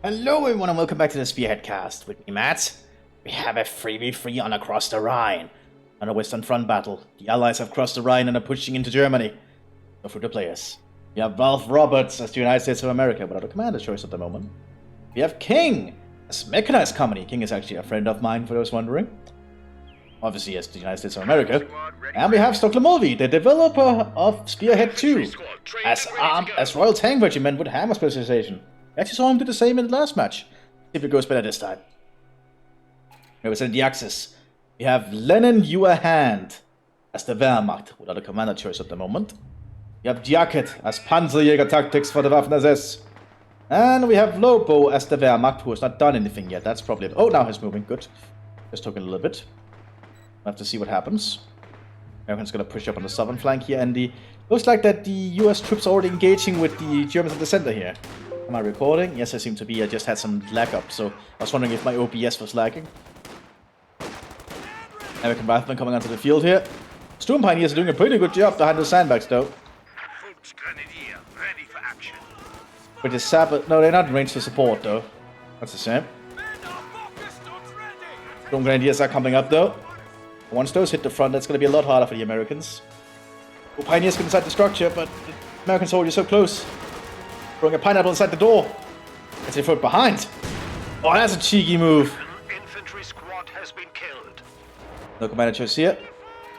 Hello everyone and welcome back to the Spearhead cast. With me, Matt. We have a 3v3 on across the Rhine. On a Western Front battle. The Allies have crossed the Rhine and are pushing into Germany. Go through the players. We have Ralph Roberts as the United States of America without a commander choice at the moment. We have King as Mechanized Company. King is actually a friend of mine for those wondering. Obviously as the United States of America. And we have Stocklemolvi, the developer of Spearhead 2. As Royal Tank Regiment with hammer specialization. I actually saw him do the same in the last match. See if it goes better this time. Represent the Axis. We have Lenin Hand as the Wehrmacht, without a commander choice at the moment. We have Jacket as Panzerjäger Tactics for the Waffen-SS. And we have Lobo as the Wehrmacht, who has not done anything yet. That's probably it. Oh, now he's moving. Good. Just took it a little bit. We'll have to see what happens. Americans going to push up on the southern flank here, and looks like that the US troops are already engaging with the Germans at the center here. Am I recording? Yes, I seem to be. I just had some lag up, so I was wondering if my OBS was lagging. American Riflemen coming onto the field here. Storm Pioneers are doing a pretty good job behind the sandbags, though. British Sabbath. No, they're not in range for support, though. That's a shame. Storm Grenadiers are coming up, though. Once those hit the front, that's going to be a lot harder for the Americans. Well, Pioneers get inside the structure, but the American soldiers are so close. Throwing a pineapple inside the door. As they throw it behind. Oh, that's a cheeky move. An infantry squad has been killed. No commander choice here.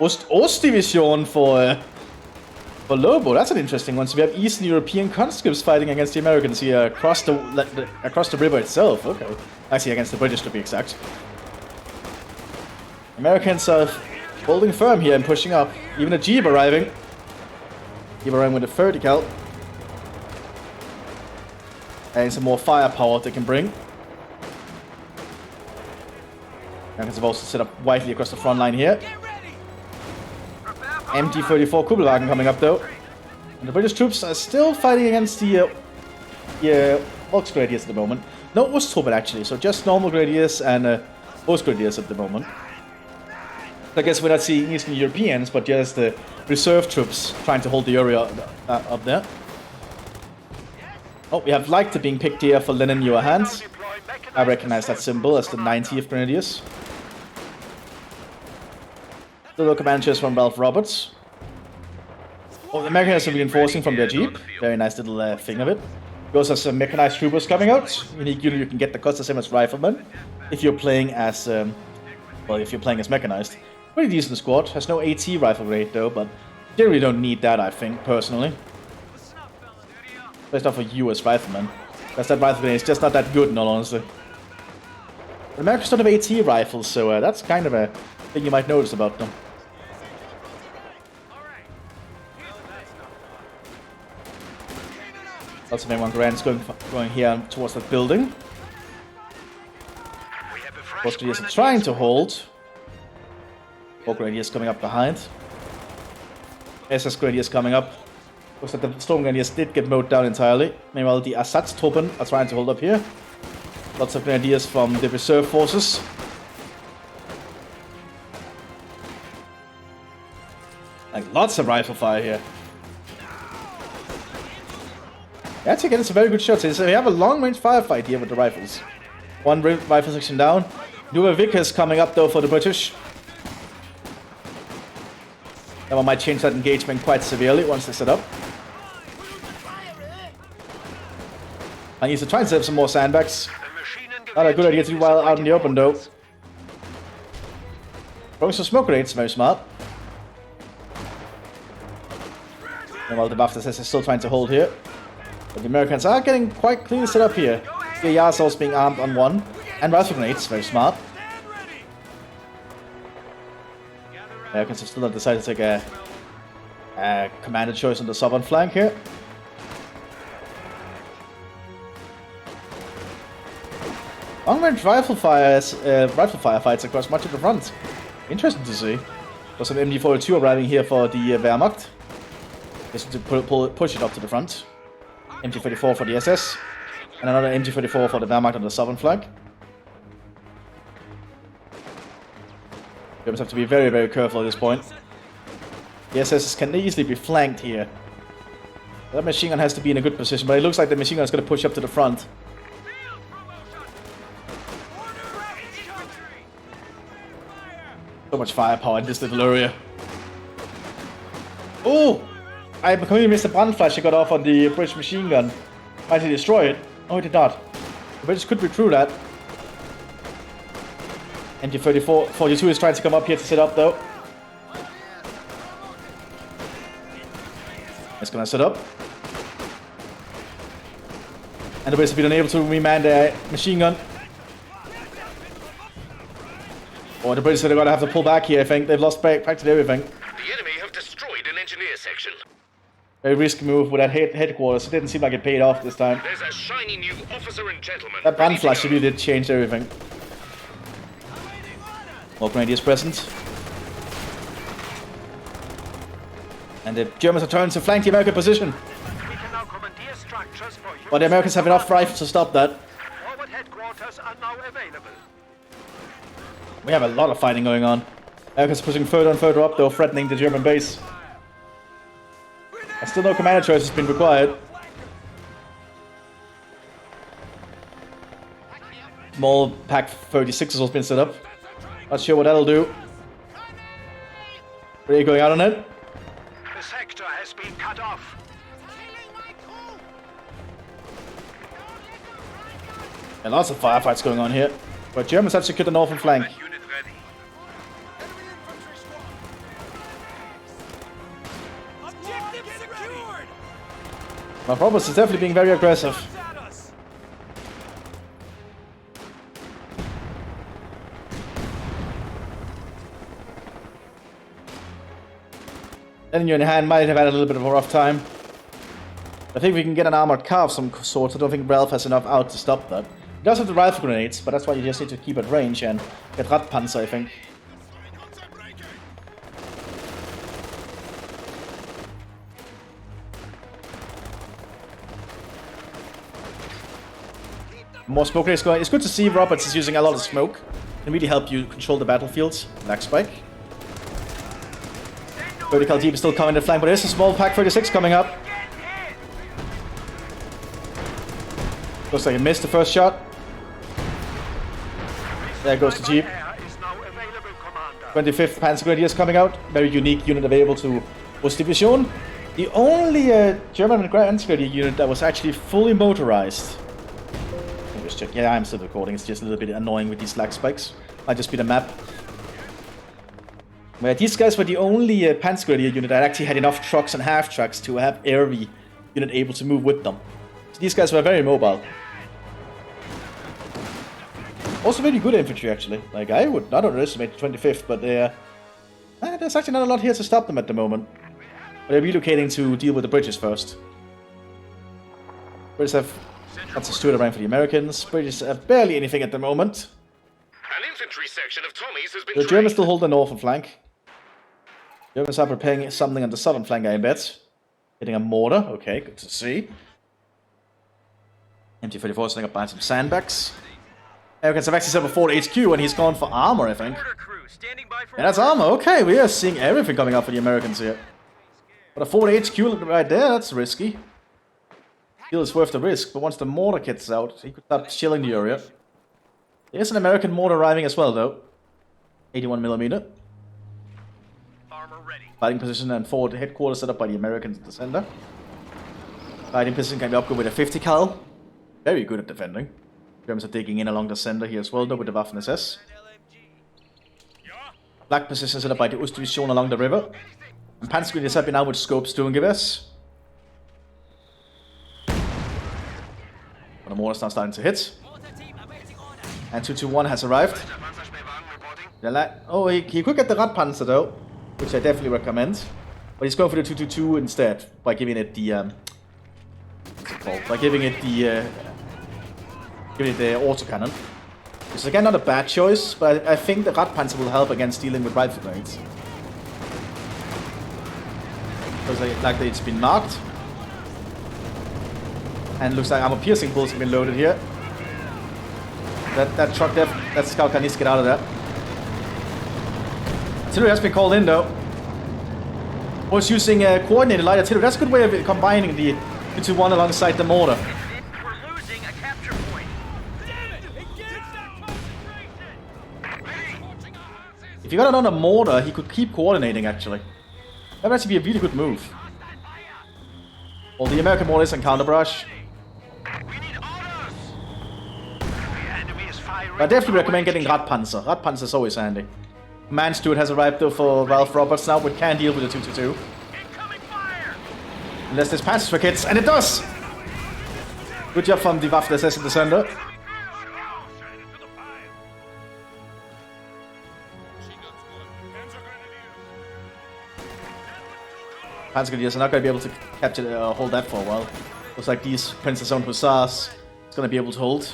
Ostdivision for Lobo. That's an interesting one. So we have Eastern European conscripts fighting against the Americans here across the river itself. Okay. Actually, against the British to be exact. Americans are holding firm here and pushing up. Even a Jeep arriving. Jeep arriving with a 30 cal. And some more firepower they can bring. Americans have also set up widely across the front line here. MT-34 Kugelwagen coming up though. And the British troops are still fighting against the Volksgrenadiers at the moment. No Osttruppen actually, so just normal Grenadiers and Volksgrenadiers at the moment. I guess we're not seeing Eastern Europeans, but just the reserve troops trying to hold the area up there. Oh, we have Leichter being picked here for Lenin Hand. I recognize that symbol as the 90th Grenadiers. The commanders from Ralph Roberts. Oh, the Americans are reinforcing from their Jeep. Very nice little thing of it. We also have some mechanized troopers coming out. You can get the cost the same as riflemen if you're playing as mechanized. Pretty decent squad. Has no AT rifle rate though, but generally don't need that, I think, personally. Best not for US riflemen. Because that rifle grenade is just not that good in all honesty. But Americans don't have AT rifles, so that's kind of a thing you might notice about them. Lots of M1 Grants going here towards that building. Both Grenadiers are trying to hold. Both Grenadiers coming up behind. SS Grenadiers coming up. Looks like the Storm Grenadiers did get mowed down entirely. Meanwhile, the Ersatztruppen are trying to hold up here. Lots of Grenadiers from the reserve forces. Like, lots of rifle fire here. That's again, it's a very good shot. So we have a long-range firefight here with the rifles. One rifle section down. Newer Vickers coming up, though, for the British. That one might change that engagement quite severely once they set up. I need to try and set up some more sandbags. Not a good idea to do while out in the open, though. Throwing some smoke grenades, very smart. And while the Waffen-SS is still trying to hold here. But the Americans are getting quite clearly set up here. The Yasos being armed on one. And rifle grenades, very smart. Americans have still not decided to take a commander choice on the southern flank here. Long-range rifle firefights across much of the front. Interesting to see. There's an MD-42 arriving here for the Wehrmacht. Just to push it up to the front. MT-34 for the SS. And another MT-34 for the Wehrmacht on the southern flank. Germans have to be very, very careful at this point. The SS can easily be flanked here. That machine gun has to be in a good position, but it looks like the machine gun is going to push up to the front. So much firepower in this little area. Oh! I completely missed the Brandflash I got off on the British machine gun. Might he destroy it? No, it did not. The British could be through that. MT-42 is trying to come up here to set up though. It's gonna set up. And the British have been unable to reman their machine gun. Oh, the British are gonna have to pull back here, I think. They've lost practically everything. The enemy have destroyed an engineer section. Very risky move with that headquarters. It didn't seem like it paid off this time. There's a shiny new officer and gentleman. That Brandflash really did change everything. More grenadiers present. And the Germans are trying to flank the American position. We can now commandeer structures for you. But the Americans have enough rifles to stop that. Forward headquarters are now available. We have a lot of fighting going on. Americans pushing further and further up though, threatening the German base. And still no commander choice has been required. Small Pack 36 has been set up. Not sure what that'll do. Are you going out on it? The sector has been cut off. And lots of firefights going on here. But Germans have secured the northern flank. Unit ready. Objective secured. Mavropoulos is definitely being very aggressive. Letting you in hand might have had a little bit of a rough time. I think we can get an armored car of some sort. I don't think Ralph has enough out to stop that. He does have the rifle grenades, but that's why you just need to keep at range and get Radpanzer, I think. More smoke is going. It's good to see Roberts is using a lot of smoke. Can really help you control the battlefields. Black Spike. Vertical Deep is still coming to flank, but there's a small Pack 36 coming up. Looks like he missed the first shot. There goes the Jeep. 25th Panzer Grenadiers coming out. Very unique unit available to Ostdivision. The only German Panzer Grenadier unit that was actually fully motorized. Let me just check. Yeah, I'm still recording. It's just a little bit annoying with these lag spikes. Might just be the map. Where these guys were the only Panzer Grenadier unit that actually had enough trucks and half trucks to have every unit able to move with them. So these guys were very mobile. Also very good infantry actually. Like I would not underestimate the 25th, but there's actually not a lot here to stop them at the moment. But they're relocating to deal with the British first. British have lots of steward around for the Americans. British have barely anything at the moment. An infantry section of Tommies has been The Germans still hold the northern flank. Germans are preparing something on the southern flank, I bet. Getting a mortar. Okay, good to see. MT-34 setting up behind some sandbags. Americans have actually set up a Ford HQ and he's gone for armor, I think. Yeah, that's armor. Okay, we are seeing everything coming up for the Americans here. But a Ford HQ right there, that's risky. Still is worth the risk, but once the mortar kit's out, he could start chilling the area. There's an American mortar arriving as well, though. 81mm. Armor ready. Fighting position and forward headquarters set up by the Americans at the center. Fighting position can be upgraded with a 50 cal. Very good at defending. Germans are digging in along the center here as well, though, with the Waffen SS. Black position set up by the Ostdivision along the river. And Panzer Grenadiers have been out with scopes doing givers. But the mortar's now starting to hit. And 221 has arrived. Oh, he could get the Radpanzer though, which I definitely recommend. But he's going for the 222 instead, by giving it the the autocannon. Which is again not a bad choice, but I think the Radpanzer will help against dealing with rifle grenades. Looks like it's been marked. And looks like armor piercing bullets have been loaded here. That truck there, that scout car needs to get out of there. Artillery has been called in though. Was using coordinated light artillery. That's a good way of combining the 221 alongside the mortar. We're losing a capture point. If he got another mortar, he could keep coordinating, actually. That would actually be a really good move. Well, the American mortar is on counterbrush. We need orders. The enemy is firing. I definitely recommend getting Radpanzer. Radpanzer is always handy. Command Steward has arrived though for Ralph Roberts now, but can deal with the 2-2-2. Incoming fire. Unless this passes for kids, and it does! Good job from the Waffen SS in the center. Panzergrenadiers are not going to be able to capture, hold that for a while. Looks like these Princess Owned Hussars is going to be able to hold.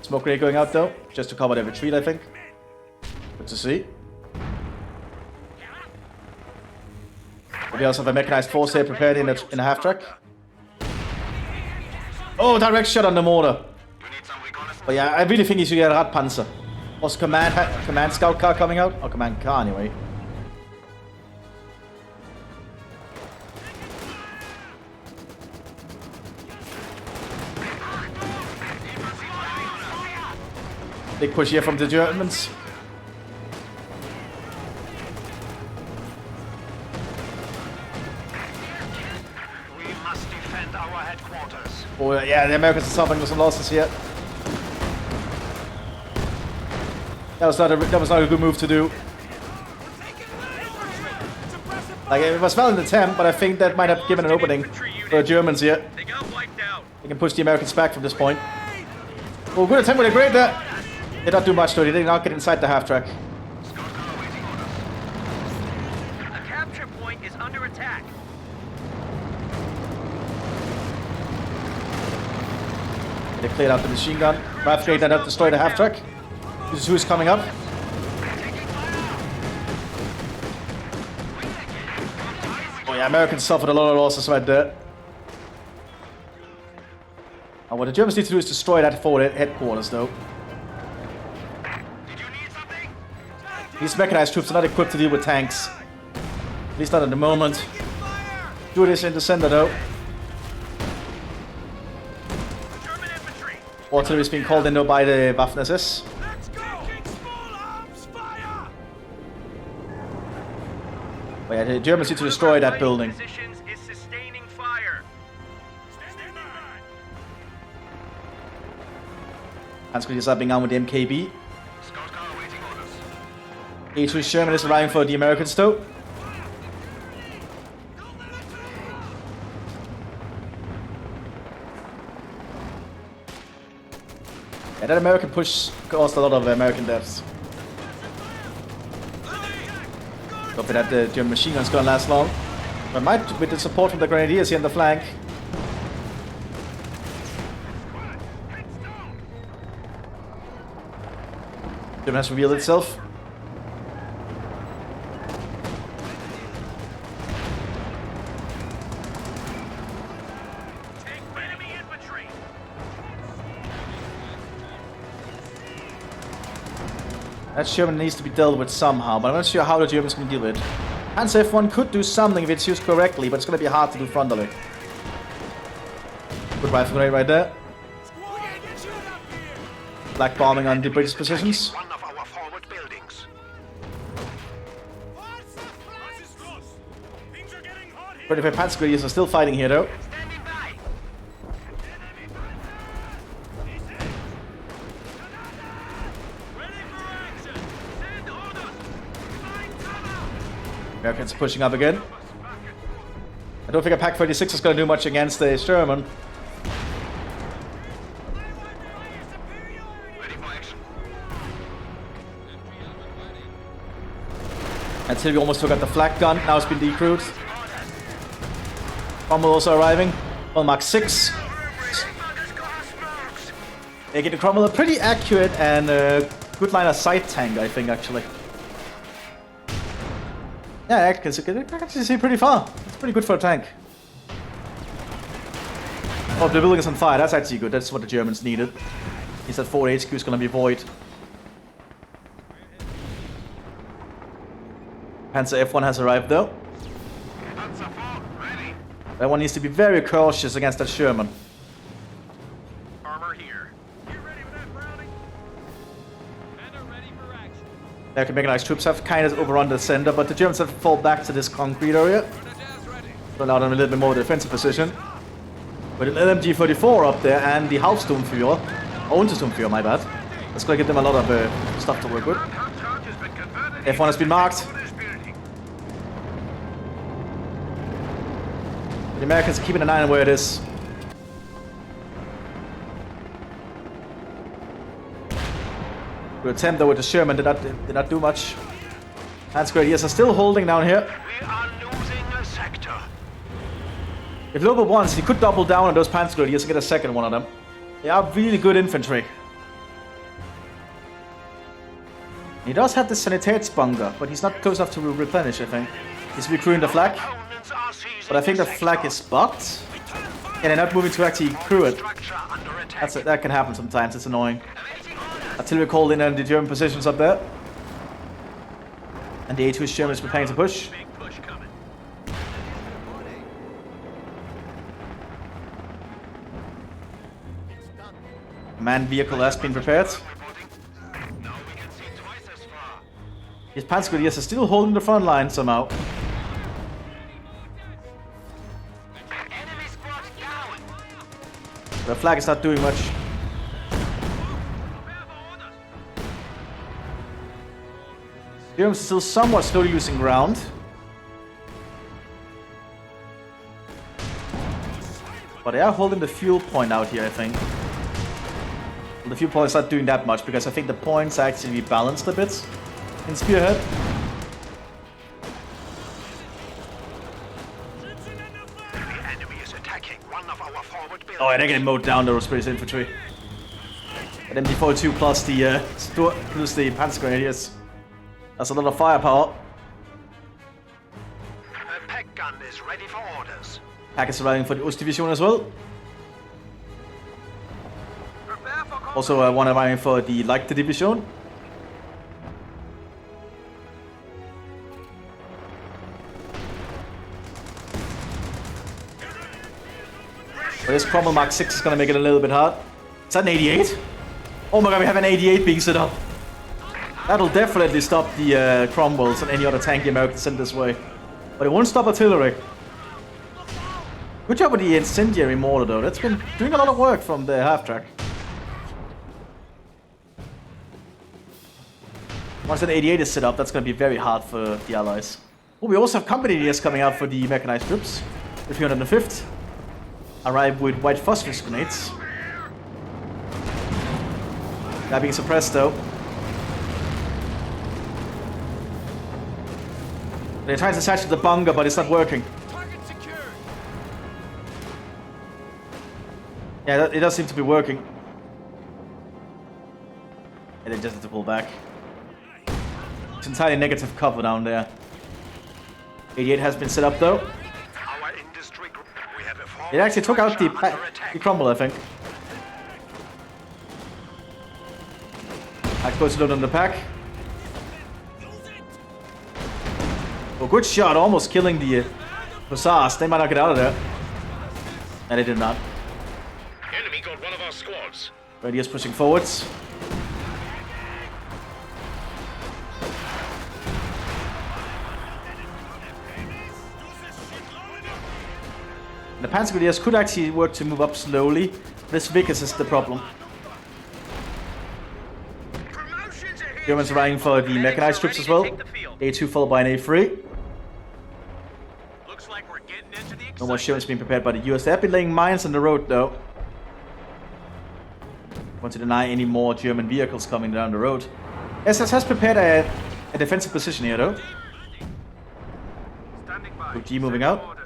Smoke grenade going out though, just to cover their retreat, I think. Good to see. We also have a mechanized force here prepared in a half track. Oh, direct shot on the mortar. But yeah, I really think he should get a Radpanzer. Also, command scout car coming out, or command car anyway. Big push here from the Germans. We must defend our headquarters. Oh yeah, the Americans are suffering with some losses here. That was not a good move to do. Like, it was well an attempt, but I think that might have given an opening for the Germans here. They got wiped out. They can push the Americans back from this point. Oh, good attempt with a grenade there. Did not do much though, they did not get inside the half track. A capture point is under attack. They cleared out the machine gun. Rifle grenade that up destroyed the half track. This is who's coming up. Oh yeah, Americans suffered a lot of losses right there. And what the Germans need to do is destroy that forward headquarters though. These mechanized troops are not equipped to deal with tanks. At least not at the moment. Do this in the center though. Artillery is being called in though by the Waffen SS. But yeah, the Germans need to destroy that building. Positions is sustaining fire. Panzergrenadiers are being armed with the MKB. A2 Sherman is arriving for the Americans though. Yeah, that American push caused a lot of American deaths. Hoping that the German machine gun's gonna last long. But might with the support from the Grenadiers here in the flank. German has revealed itself. That Sherman needs to be dealt with somehow, but I'm not sure how the Germans can deal with it. Panzer F1 could do something if it's used correctly, but it's going to be hard to do frontally. Good rifle grenade right there. Black bombing on the British positions. One of our forward buildings. 35 Panzergrenadiers are still fighting here though. Standing by. Americans pushing up again. I don't think a Pack 36 is going to do much against the Sherman. Until we almost took out the flak gun, now it's been decrewed. Cromwell also arriving. Well, Mark 6. They get the Cromwell a pretty accurate and good line of sight tank, I think, actually. Yeah, I can actually see pretty far. It's pretty good for a tank. Oh, the building is on fire. That's actually good. That's what the Germans needed. He said forward HQ is going to be void. Panzer F1 has arrived though. That one needs to be very cautious against that Sherman. Armor here. You ready for that, Browning? Commander ready for action. American mechanized troops have kind of overrun the center, but the Germans have to fall back to this concrete area. So now they're in a little bit more defensive position. With an LMG-34 up there and the Hauptsturmführer, Untersturmführer, my bad. That's gonna give them a lot of stuff to work with. F1 has been marked. The Americans are keeping an eye on where it is. Good attempt though with the Sherman, did not do much. Panzergrenadiers are still holding down here. We are losing a sector. If Lobo wants, he could double down on those Panzergrenadiers and get a second one of them. They are really good infantry. He does have the Sanitätsbunker, but he's not close enough to replenish, I think. He's recruiting the flak, Opponents are seizing but I think the flag is bugged. And they're not moving to actually crew it. structure under attack. That can happen sometimes, it's annoying. Artillery called in on the German positions up there. And the A2 Germans preparing to push. Big push coming. Manned vehicle has been prepared. Now we can see twice as far. His Panzergrenadiers are still holding the front line somehow. Enemy squad down. The flag is not doing much. Germans are still somewhat slowly losing ground. But they are holding the fuel point out here, I think. Well, the fuel point is not doing that much because I think the points actually balanced a bit in Spearhead. The enemy is attacking one of our forward buildings. Oh, and they're getting mowed down, the British infantry. And MD-42 plus the Panzergrenadiers. That's a lot of firepower. The peg gun is ready for orders. Pack is arriving for the Ostdivision as well. Prepare for Also one arriving for the Leichte Division. But this Cromwell Mark 6 is going to make it a little bit hard. Is that an 88? Oh my god, we have an 88 being set up. That'll definitely stop the Cromwells and any other tank the Americans send this way. But it won't stop artillery. Good job with the incendiary mortar though. That's been doing a lot of work from the half-track. Once an 88 is set up, that's going to be very hard for the Allies. Oh, we also have company leaders coming out for the mechanized troops. The 305th. Arrive with white phosphorus grenades. They're being suppressed though. They're trying to attach to the bunker, but it's not working. Target secured. Yeah, it does seem to be working. And they just have to pull back. It's entirely negative cover down there. 88 has been set up though. our industry group. We have a forward It actually took out structure under attack. the Cromwell, I think. I suppose to load on the pack. Oh, good shot, almost killing the Hussars. They might not get out of there. And they did not. Enemy got one of our squads. Radius pushing forwards. The Panzergrenadiers could actually work to move up slowly. This Vickers is the problem. Promotions are here. Germans arriving for the mechanized troops as well. A2 followed by an A3. Looks like we're getting into the No more Shermans being prepared by the US. They have been laying mines on the road though. Want to deny any more German vehicles coming down the road. SS has prepared a defensive position here though. Standing by. G moving out.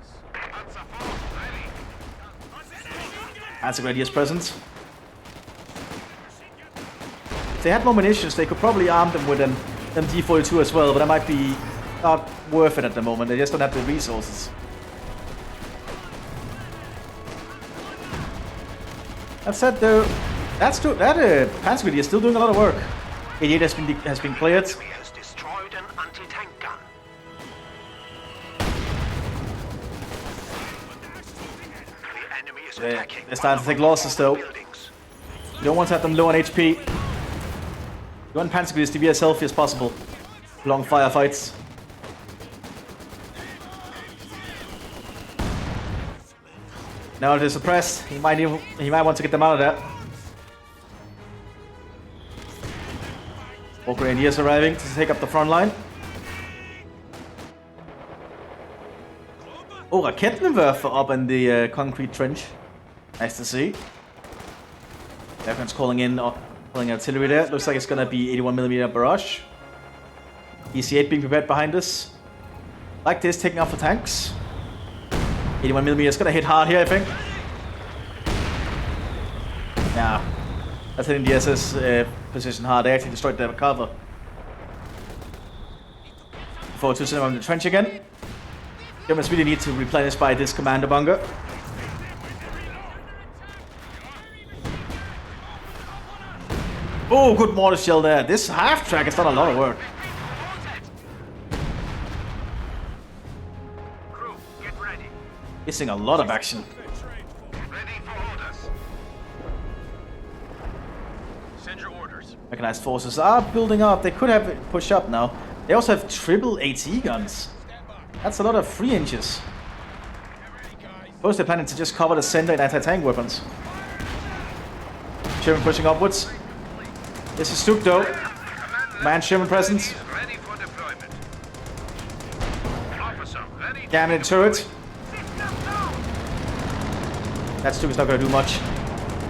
Panzergrenadiers present. If they had more munitions, they could probably arm them with an MD-42 as well, but that might be not worth it at the moment. They just don't have the resources. That said though, Panzergrenadier is still doing a lot of work. 88 has been cleared. Enemy has destroyed an anti-tank gun. The enemy is attacking. They're starting to take losses though. Buildings. You don't want to have them low on HP. You want Panzergrenadiers to be as healthy as possible. Long firefights. Now they're suppressed. He might want to get them out of there. Walker Rangers arriving to take up the front line. Oh, Rakettenwerfer up in the concrete trench. Nice to see. Everyone's calling artillery there. Looks like it's gonna be 81mm barrage. EC8 being prepared behind us. Like this, taking off the tanks. 81mm is gonna hit hard here, I think. Yeah, that's hitting the SS position hard. They actually destroyed their cover. Forward to them on the trench again. Germans really need to replenish by this commander bunker. Oh, good mortar shell there. This half track has done a lot of work. Crew, get ready. Missing a lot of action. Ready for orders. Send your orders. Mechanized forces are building up. They could have pushed up now. They also have triple AT guns. That's a lot of 3 inches. Suppose they're planning to just cover the center in anti-tank weapons. Sherman pushing upwards. This is Stuk though. Man Sherman presence. Ready for deployment. Officer, ready. Cannon turret. That Stuk is not going to do much.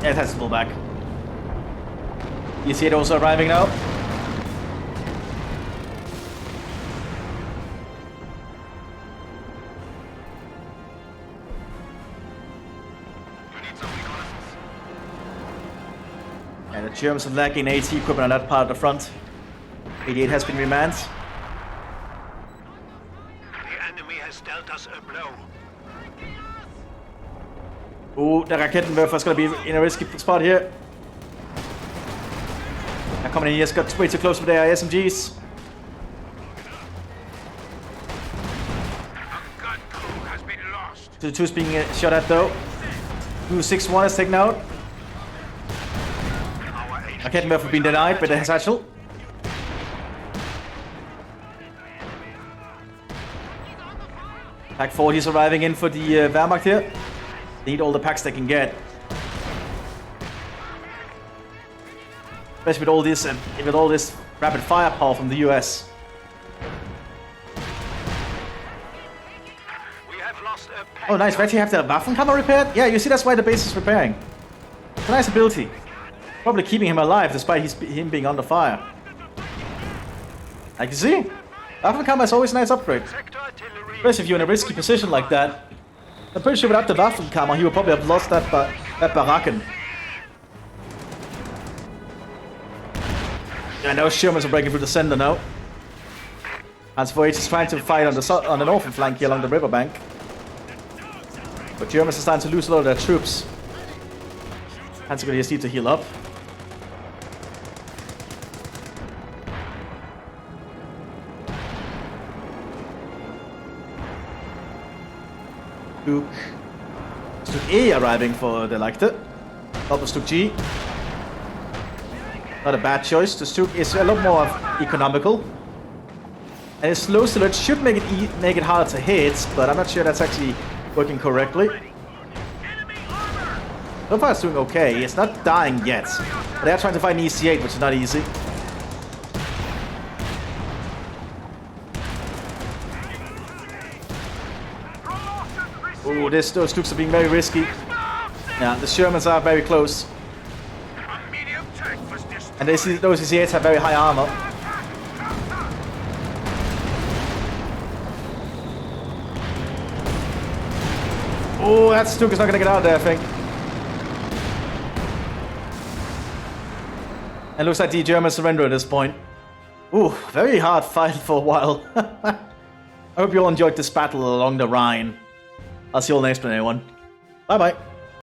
Yeah, it has to pull back. You see it also arriving now. And the Germans are lacking AT equipment on that part of the front. 88 has been remanned. The enemy has dealt us a blow. Oh, the Rakettenwerfer is going to be in a risky spot here. They're coming in here, got way too close with their SMGs. A gun crew has been lost. 2-2 is being shot at though. 261 is taken out. Rakettenwerfer being denied by the satchel. Pack 40 is arriving in for the Wehrmacht here. They need all the packs they can get. Especially with all this rapid firepower from the US. We have lost a Oh nice, we actually have the Waffenkammer repaired? Yeah, you see that's why the base is repairing. It's a nice ability. Probably keeping him alive despite him being under fire. Like you see, Waffenkammer is always a nice upgrade. sector artillery. Especially if you're in a risky position like that. I'm pretty sure without the Waffenkammer he would probably have lost that Baracken. And those Shermans are breaking through the center now. Hans Voigt is trying to fight on the northern flank here along the riverbank. But Germans are starting to lose a lot of their troops. Hans will just need to heal up. Stuk E arriving for the Leichte. Help of Stuk G. Not a bad choice. The Stuk is a lot more economical. And its slow salute should make it harder to hit, but I'm not sure that's actually working correctly. So far it's doing okay. It's not dying yet. But they're trying to find an EC8, which is not easy. Oh, those Stuks are being very risky. Yeah, the Shermans are very close. A medium tank was destroyed. And those EC8s have very high armor. Oh, that Stuk is not going to get out of there, I think. And looks like the Germans surrender at this point. Ooh, very hard fight for a while. I hope you all enjoyed this battle along the Rhine. I'll see you all next time, everyone. Bye-bye.